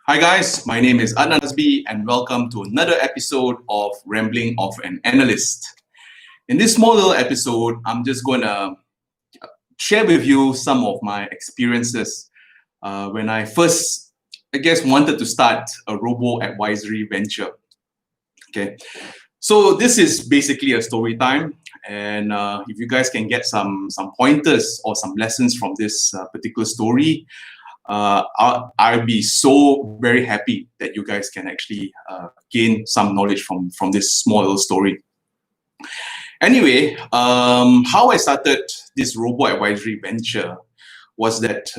Hi guys, my name is Adnan Azbi and welcome to another episode of Rambling of an Analyst. In this small little episode, I'm just going to share with you some of my experiences when I first, wanted to start a Robo advisory venture. Okay, so this is basically a story time, and if you guys can get some pointers or some lessons from this particular story, I'll be so very happy that you guys can actually gain some knowledge from this small little story. Anyway, how I started this Robo advisory venture was that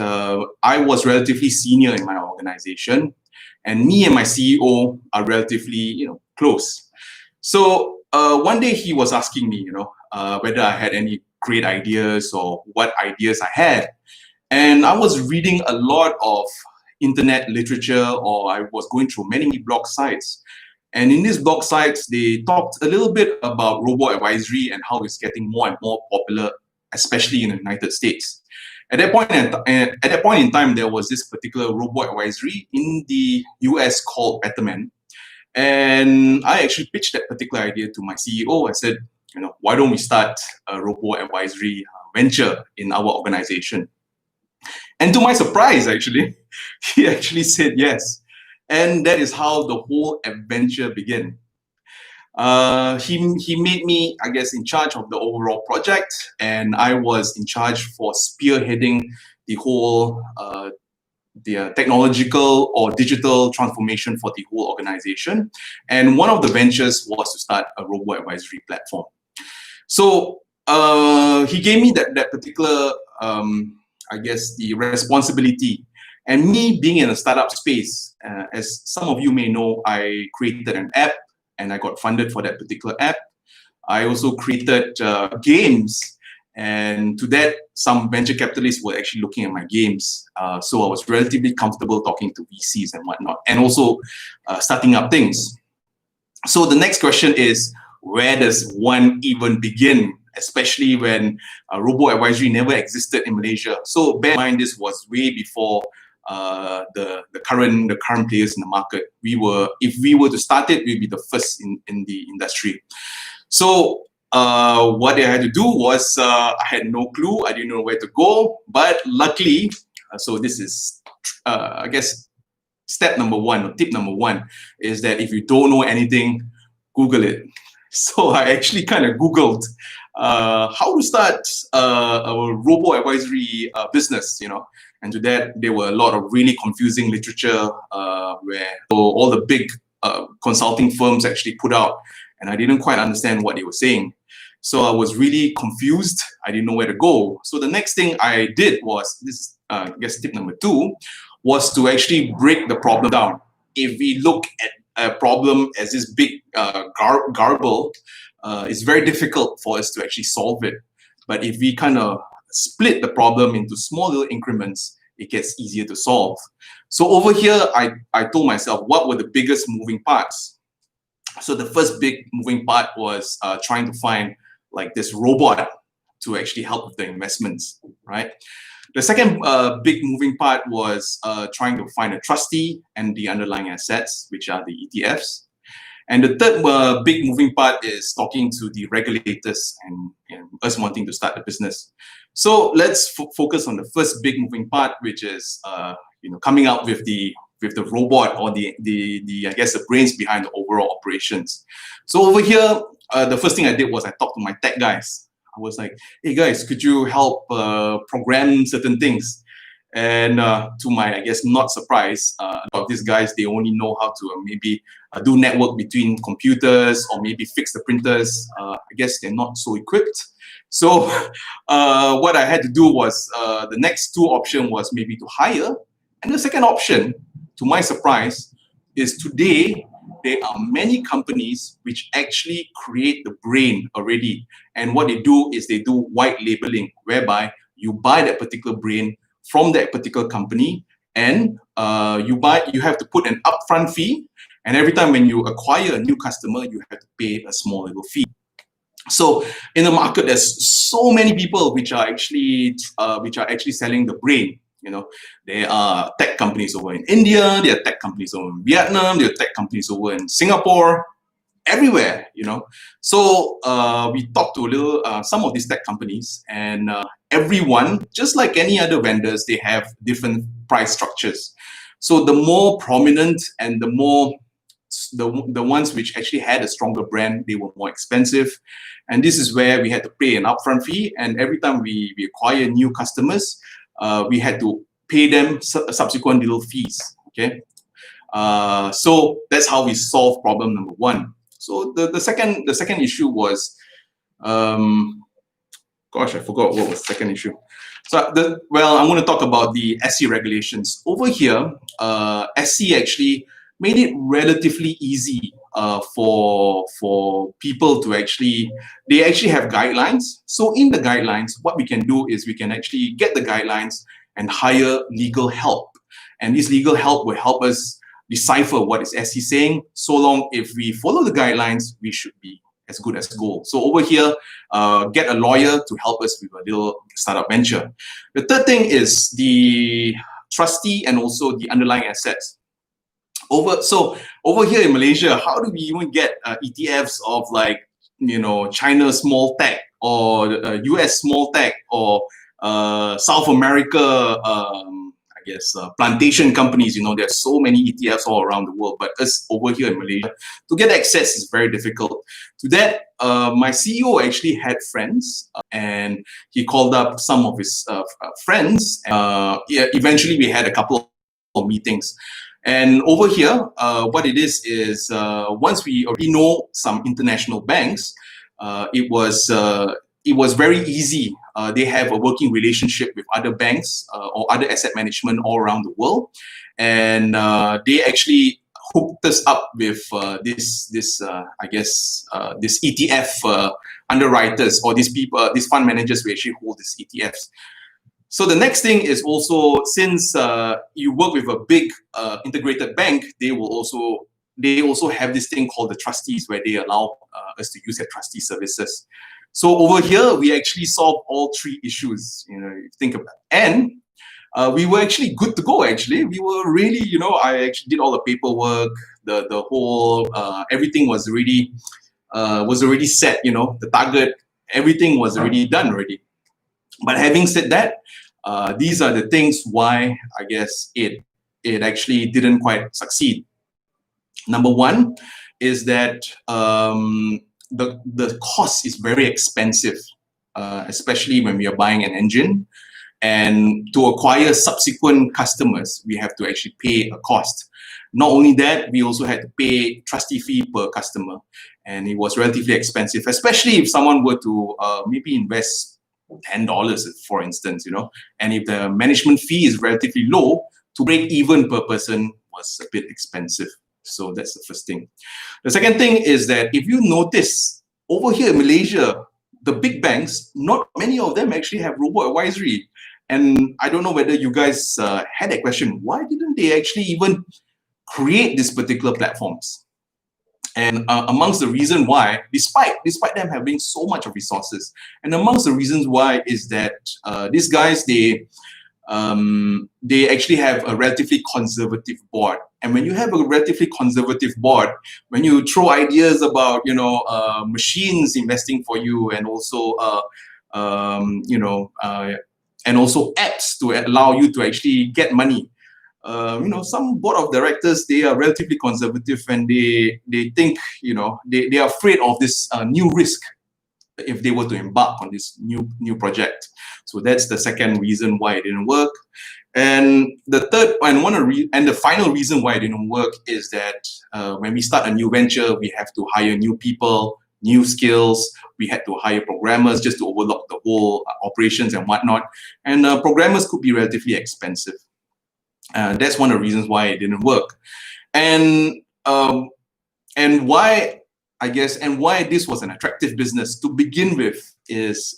I was relatively senior in my organization, and me and my CEO are relatively close. So one day he was asking me, whether I had any great ideas or what ideas I had. And I was reading a lot of internet literature, or I was going through many blog sites. And in these blog sites, they talked a little bit about robo-advisory and how it's getting more and more popular, especially in the United States. At that point in time, there was this particular robo-advisory in the US called Betterment. And I actually pitched that particular idea to my CEO. I said, why don't we start a robo-advisory venture in our organization? And to my surprise, actually, he actually said yes. And that is how the whole adventure began. He made me, in charge of the overall project, and I was in charge for spearheading the whole the technological or digital transformation for the whole organization. And one of the ventures was to start a robo advisory platform. So he gave me that particular the responsibility. And me being in a startup space, as some of you may know, I created an app and I got funded for that particular app. I also created games, and to that, some venture capitalists were actually looking at my games. So I was relatively comfortable talking to VCs and whatnot, and also starting up things. So the next question is, where does one even begin? Especially when robo advisory never existed in Malaysia. So bear in mind, this was way before the current players in the market. If we were to start it, we'd be the first in the industry. So what I had to do was I had no clue. I didn't know where to go. But luckily, so this is step number one, or tip number one, is that if you don't know anything, Google it. So I actually kind of Googled how to start a robo advisory business, and to that there were a lot of really confusing literature where all the big consulting firms actually put out, and I didn't quite understand what they were saying. So I was really confused. I didn't know where to go. So the next thing I did was this. Tip number two was to actually break the problem down. If we look at a problem as this big garble, it's very difficult for us to actually solve it. But if we kind of split the problem into small little increments, it gets easier to solve. So over here, I told myself, what were the biggest moving parts? So the first big moving part was trying to find like this robot to actually help with the investments, right? The second big moving part was trying to find a trustee and the underlying assets, which are the ETFs. And the third big moving part is talking to the regulators and us wanting to start a business. So let's focus on the first big moving part, which is coming up with the robot, or the brains behind the overall operations. So over here, the first thing I did was I talked to my tech guys. I was like, hey guys, could you help program certain things? And to my, not surprise, a lot of these guys, they only know how to maybe do network between computers or maybe fix the printers. They're not so equipped. So what I had to do was, the next two option was maybe to hire. And the second option, to my surprise, is today, there are many companies which actually create the brain already. And what they do is they do white labeling, whereby you buy that particular brain from that particular company, and you have to put an upfront fee, and every time when you acquire a new customer, you have to pay a small little fee. So in the market, there's so many people which are actually selling the brain. There are tech companies over in India, there are tech companies over in Vietnam, there are tech companies over in Singapore, everywhere. So we talked to some of these tech companies, and everyone, just like any other vendors, they have different price structures. So the more prominent and the ones which actually had a stronger brand, they were more expensive. And this is where we had to pay an upfront fee. And every time we acquire new customers, we had to pay them subsequent little fees. Okay. So that's how we solve problem number one. So the second issue was, gosh, I forgot what was the second issue. So I'm going to talk about the SC regulations. Over here, SC actually made it relatively easy for people to they actually have guidelines. So in the guidelines, what we can do is we can actually get the guidelines and hire legal help. And this legal help will help us decipher what is SC saying. So long if we follow the guidelines, we should be as good as gold. So over here, get a lawyer to help us with a little startup venture. The third thing is the trustee and also the underlying assets. So over here in Malaysia, how do we even get ETFs of like, China small tech or US small tech or South America, I guess, plantation companies? There's so many ETFs all around the world, but us over here in Malaysia, to get access is very difficult. To that, my CEO actually had friends, and he called up some of his friends. Eventually, we had a couple of meetings. And over here, what it is once we already know some international banks, it was very easy. They have a working relationship with other banks or other asset management all around the world, and they actually hooked us up with this ETF underwriters, or these people, these fund managers who actually hold these ETFs. So the next thing is also, since you work with a big integrated bank, they also have this thing called the trustees, where they allow us to use their trustee services. So over here, we actually solved all three issues. If you think about it. And we were actually good to go. Actually, we were really, I actually did all the paperwork. The whole everything was already set. The target, everything was already done already. But having said that, these are the things why I guess it actually didn't quite succeed. Number one is that the cost is very expensive, especially when we are buying an engine. And to acquire subsequent customers, we have to actually pay a cost. Not only that, we also had to pay trustee fee per customer. And it was relatively expensive, especially if someone were to maybe invest $10, for instance, and if the management fee is relatively low, to break even per person was a bit expensive. So that's the first thing. The second thing is that if you notice over here in Malaysia, the big banks, not many of them actually have robo advisory. And I don't know whether you guys had that question. Why didn't they actually even create these particular platforms? And amongst the reason why, despite them having so much of resources, and amongst the reasons why is that these guys, they actually have a relatively conservative board. And when you have a relatively conservative board, when you throw ideas about machines investing for you, and also and also apps to allow you to actually get money. Some board of directors, they are relatively conservative, and they think, they are afraid of this new risk if they were to embark on this new project. So that's the second reason why it didn't work. And the third and the final reason why it didn't work is that when we start a new venture, we have to hire new people, new skills. We had to hire programmers just to overlook the whole operations and whatnot. And programmers could be relatively expensive. That's one of the reasons why it didn't work. And why, I guess, and why this was an attractive business to begin with is,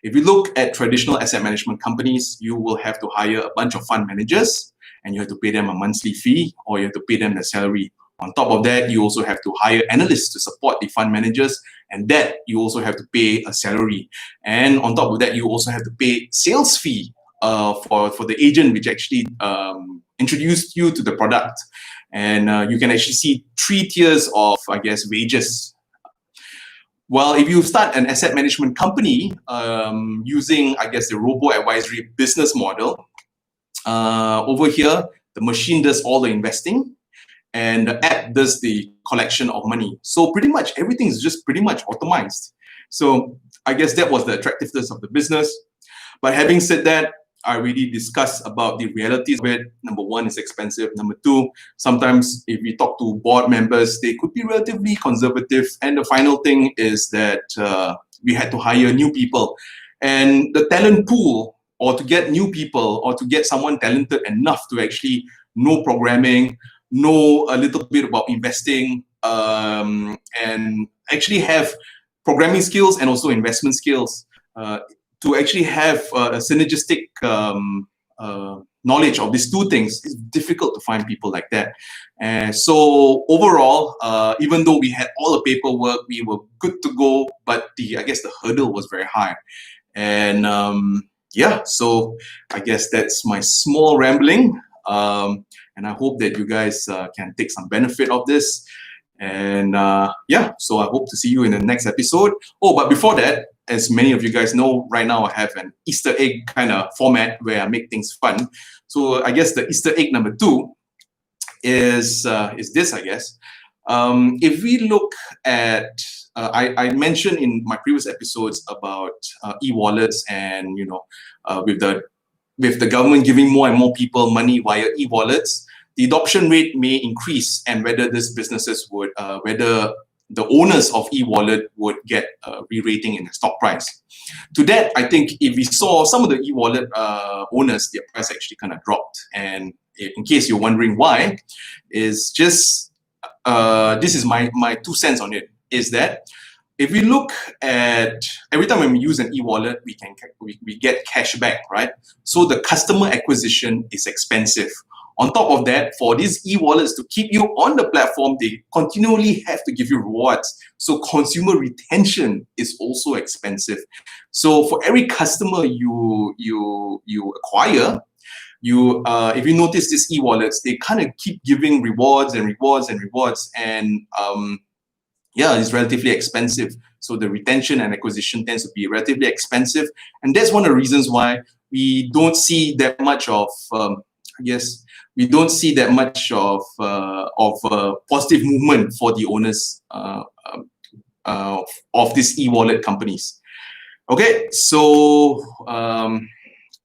if you look at traditional asset management companies, you will have to hire a bunch of fund managers, and you have to pay them a monthly fee, or you have to pay them their salary. On top of that, you also have to hire analysts to support the fund managers, and that you also have to pay a salary. And on top of that, you also have to pay sales fee for the agent which actually introduced you to the product. And you can actually see 3 tiers of, I guess, wages. Well, if you start an asset management company using, I guess, the Robo advisory business model, over here, the machine does all the investing and the app does the collection of money. So pretty much everything is just pretty much automized. So I guess that was the attractiveness of the business. But having said that, I really discussed about the realities of it. Number one, it's expensive. Number two, sometimes if we talk to board members, they could be relatively conservative. And the final thing is that we had to hire new people. And the talent pool, or to get new people, or to get someone talented enough to actually know programming, know a little bit about investing, and actually have programming skills and also investment skills, to actually have a synergistic knowledge of these two things, it's difficult to find people like that. And so overall, even though we had all the paperwork, we were good to go, but I guess the hurdle was very high. And yeah, so I guess that's my small rambling. And I hope that you guys can take some benefit of this. And yeah, so I hope to see you in the next episode. Oh, but before that, as many of you guys know, right now I have an Easter egg kind of format where I make things fun. So I guess the Easter egg number 2 is this, I guess. If we look at, I mentioned in my previous episodes about e-wallets, and with the government giving more and more people money via e-wallets, the adoption rate may increase, and whether these businesses would, whether the owners of e-wallet would get a re-rating in the stock price. To that, I think if we saw some of the e-wallet owners, their price actually kind of dropped. And in case you're wondering why, is just, this is my 2 cents on it, is that if we look at, every time when we use an e-wallet, we get cash back, right? So the customer acquisition is expensive. On top of that, for these e-wallets to keep you on the platform, they continually have to give you rewards. So consumer retention is also expensive. So for every customer you acquire, if you notice these e-wallets, they kind of keep giving rewards and rewards and rewards, and yeah, it's relatively expensive. So the retention and acquisition tends to be relatively expensive, and that's one of the reasons why we don't see that much of, I guess, we don't see that much of positive movement for the owners of these e-wallet companies. Okay, so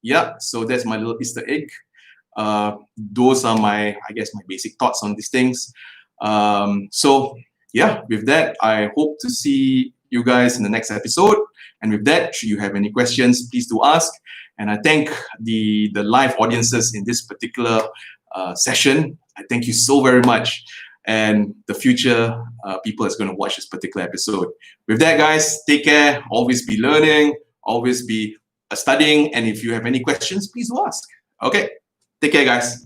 yeah, so that's my little Easter egg. Those are my, I guess, my basic thoughts on these things. So yeah, with that, I hope to see you guys in the next episode. And with that, should you have any questions, please do ask. And I thank the live audiences in this particular session. I thank you so very much. And the future people that's going to watch this particular episode. With that, guys, take care. Always be learning. Always be studying. And if you have any questions, please do ask. Okay, take care, guys.